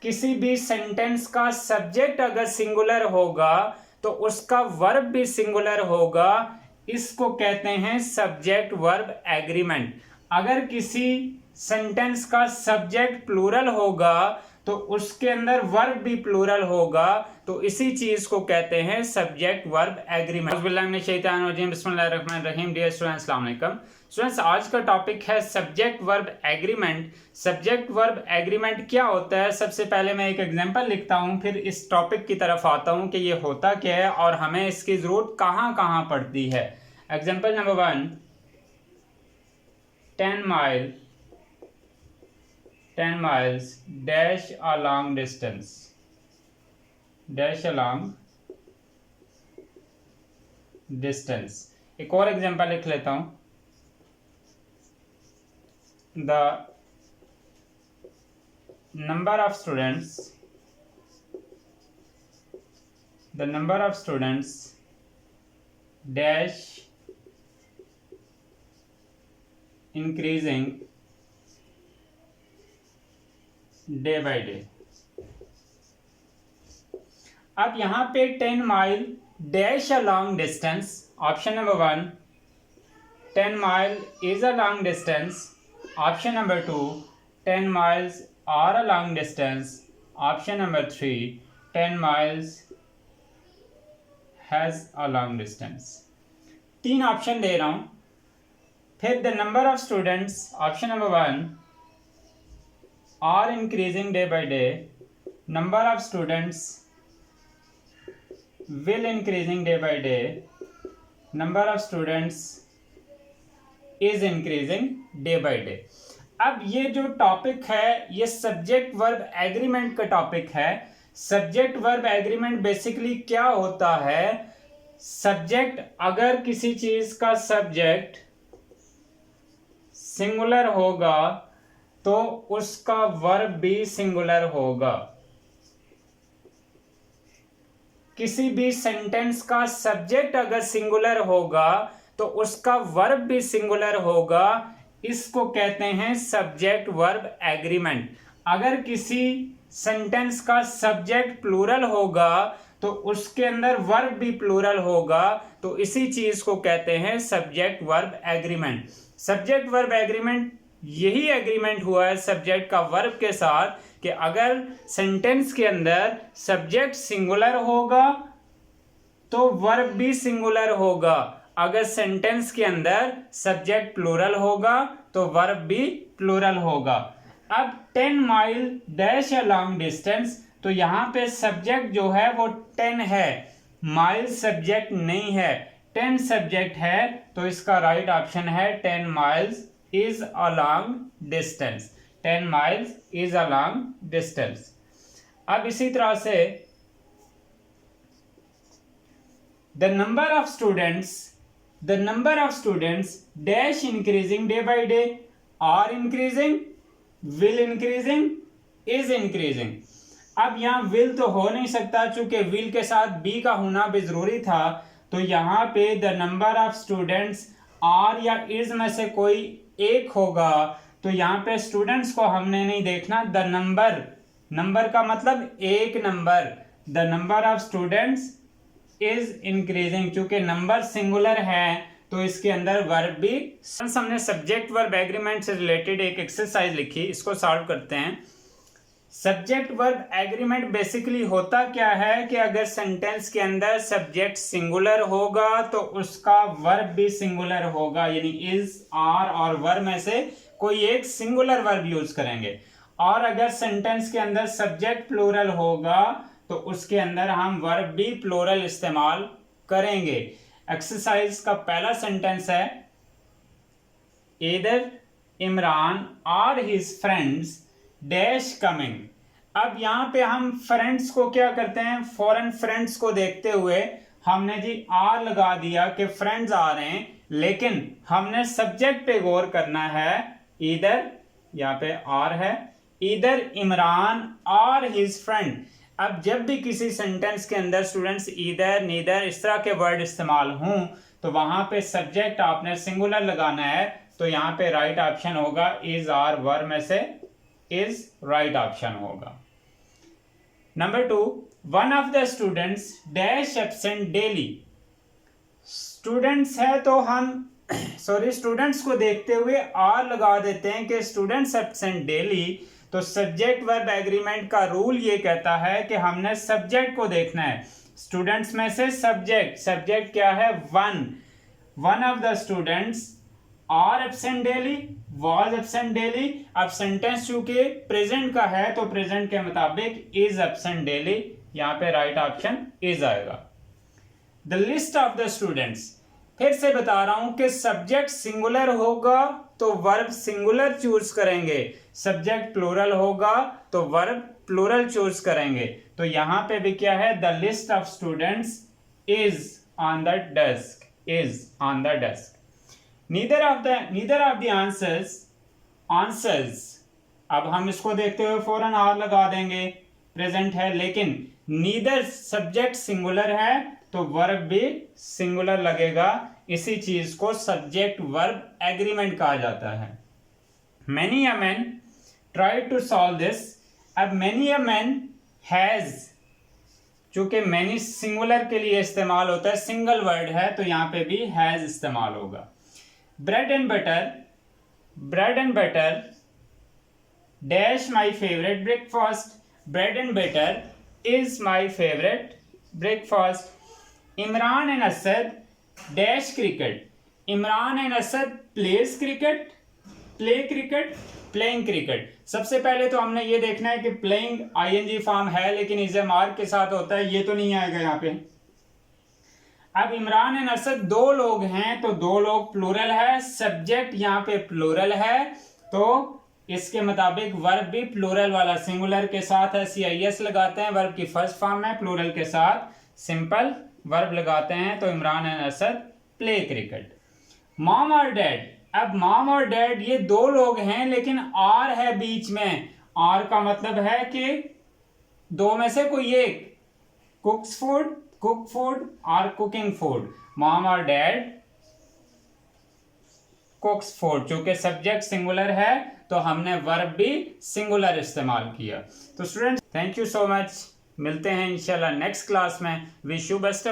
किसी भी सेंटेंस का सब्जेक्ट अगर सिंगुलर होगा तो उसका वर्ब भी सिंगुलर होगा, इसको कहते हैं सब्जेक्ट वर्ब एग्रीमेंट। अगर किसी सेंटेंस का सब्जेक्ट प्लूरल होगा तो उसके अंदर वर्ब भी प्लूरल होगा, तो इसी चीज को कहते हैं सब्जेक्ट वर्ब एग्रीमेंट। बिस्मिल्लाहिर्रहमानिर्रहीम। डियर स्टूडेंट्स, अस्सलाम वालेकुम। स्टूडेंट्स, आज का टॉपिक है subject verb agreement. Subject verb agreement क्या होता है? सबसे पहले मैं एक एग्जांपल लिखता हूं, फिर इस टॉपिक की तरफ आता हूं कि ये होता क्या है और हमें इसकी जरूरत कहां कहां पड़ती है। Example number 1, 10 miles dash a long distance, dash a long distance। एक और एग्जांपल लिख लेता हूं, the number of students dash increasing day by day. अब यहां पे 10 mile dash a long distance, option number 1 10 mile is a long distance, option number 2 10 miles are a long distance, option number 3 10 miles has a long distance. 3 option दे रहा हूं। फिर the number of students, option number 1 are increasing day by day, number of students will increasing day by day, number of students is increasing day by day। अब ये जो topic है ये subject verb agreement का topic है। Subject verb agreement basically क्या होता है? सब्जेक्ट, अगर किसी चीज का सब्जेक्ट सिंगुलर होगा तो उसका वर्ब भी सिंगुलर होगा। किसी भी सेंटेंस का सब्जेक्ट अगर सिंगुलर होगा तो उसका वर्ब भी सिंगुलर होगा, इसको कहते हैं सब्जेक्ट वर्ब एग्रीमेंट। अगर किसी सेंटेंस का सब्जेक्ट प्लूरल होगा तो उसके अंदर वर्ब भी प्लूरल होगा, तो इसी चीज को कहते हैं subject verb agreement. Subject verb agreement यही एग्रीमेंट हुआ है सब्जेक्ट का वर्ब के साथ कि अगर सेंटेंस के अंदर सब्जेक्ट सिंगुलर होगा तो वर्ब भी सिंगुलर होगा, अगर सेंटेंस के अंदर सब्जेक्ट प्लूरल होगा तो वर्ब भी प्लूरल होगा। अब 10 mile dash a long distance, तो यहां पे सब्जेक्ट जो है वो 10 है, माइल सब्जेक्ट नहीं है, 10 सब्जेक्ट है, तो इसका राइट ऑप्शन है 10 miles is a long distance, 10 miles is a long distance। अब इसी तरह से the number of students dash increasing day by day, are increasing, will increasing, is increasing। अब यहाँ will तो हो नहीं सकता, चूंकि will के साथ be का होना भी जरूरी था, तो यहाँ पे the number of students are या is में से कोई एक होगा, तो यहाँ पे स्टूडेंट्स को हमने नहीं देखना, द नंबर का मतलब एक number, the number of students is increasing, चूंकि नंबर सिंगुलर है तो इसके अंदर वर्ब भी। हमने सब्जेक्ट वर्ब एग्रीमेंट से रिलेटेड एक एक्सरसाइज लिखी, इसको सॉल्व करते हैं। सब्जेक्ट वर्ब एग्रीमेंट बेसिकली होता क्या है कि अगर सेंटेंस के अंदर सब्जेक्ट सिंगुलर होगा तो उसका वर्ब भी सिंगुलर होगा, यानी इज, आर और वर्ब में से कोई एक सिंगुलर वर्ब यूज करेंगे। और अगर सेंटेंस के अंदर सब्जेक्ट प्लूरल होगा तो उसके अंदर हम वर्ब भी प्लूरल इस्तेमाल करेंगे। एक्सरसाइज का पहला सेंटेंस है, ईदर इमरान और हिज फ्रेंड्स डैश कमिंग। अब यहां पे हम फ्रेंड्स को क्या करते हैं, फॉरेन फ्रेंड्स को देखते हुए हमने जी आर लगा दिया कि फ्रेंड्स आ रहे हैं, लेकिन हमने सब्जेक्ट पे गौर करना है। इधर यहाँ पे आर है, इधर इमरान और हिज फ्रेंड। अब जब भी किसी सेंटेंस के अंदर स्टूडेंट्स इधर, नीदर इस तरह के वर्ड इस्तेमाल हों तो वहां पे सब्जेक्ट आपने सिंगुलर लगाना है, तो यहाँ पे राइट ऑप्शन होगा इज, आर, वर्ब में से इज राइट ऑप्शन होगा। Number 2, one of the students dash absent daily. Students है तो हम स्टूडेंट्स को देखते हुए आर लगा देते हैं कि स्टूडेंट्स एब्सेंट डेली। तो सब्जेक्ट वर्ब एग्रीमेंट का रूल ये कहता है कि हमने सब्जेक्ट को देखना है। स्टूडेंट्स में से सब्जेक्ट क्या है, one of the students are absent daily, was absent daily. अब सेंटेंस चूंकि प्रेजेंट का है तो प्रेजेंट के मुताबिक इज एब्सेंट डेली, यहाँ पे राइट ऑप्शन इज आएगा। The list of the students, फिर से बता रहा हूं कि सब्जेक्ट सिंगुलर होगा तो वर्ब सिंगुलर चूज करेंगे, सब्जेक्ट प्लूरल होगा तो वर्ब प्लूरल चूज करेंगे। तो यहां पे भी क्या है, the list of students is on the desk, is on the desk. Neither of the answers, अब हम इसको देखते हुए फौरन आर लगा देंगे, प्रेजेंट है, लेकिन नीदर सब्जेक्ट सिंगुलर है तो वर्ब भी सिंगुलर लगेगा। इसी चीज को सब्जेक्ट वर्ब एग्रीमेंट कहा जाता है। Many a man tried to solve this। अब many a man has, चूंकि many सिंगुलर के लिए इस्तेमाल होता है, सिंगल वर्ड है तो यहां पे भी has इस्तेमाल होगा। Bread and butter dash my favourite breakfast. Bread and butter is my favourite breakfast. Imran and Asad dash cricket. Imran and Asad pledge cricket, play cricket, playing cricket. सबसे पहले तो हमने ये देखना है कि प्लेइंग आईएनजी फॉर्म है लेकिन इज मार्क के साथ होता है, ये तो नहीं आएगा यहाँ पे। अब इमरान एंड असद दो लोग हैं तो दो लोग प्लूरल है, सब्जेक्ट यहाँ पे प्लूरल है तो इसके मुताबिक वर्ब भी प्लूरल वाला सिंगुलर के साथ है, CIS लगाते हैं, वर्ब की फर्स्ट फॉर्म है, प्लूरल के साथ सिंपल वर्ब लगाते हैं। तो Imran and Asad play cricket. Mom और डैड, अब मॉम और डैड ये दो लोग हैं लेकिन आर है बीच में। आर का मतलब है कि दो में से कोई एक, कुक्स फूड, कुक फूड और कुकिंग फूड। मॉम और डैड कुक्स फूड, चूंकि सब्जेक्ट सिंगुलर है तो हमने वर्ब भी सिंगुलर इस्तेमाल किया। तो students thank you so much, मिलते हैं इंशाल्लाह नेक्स्ट क्लास में। Wish you best.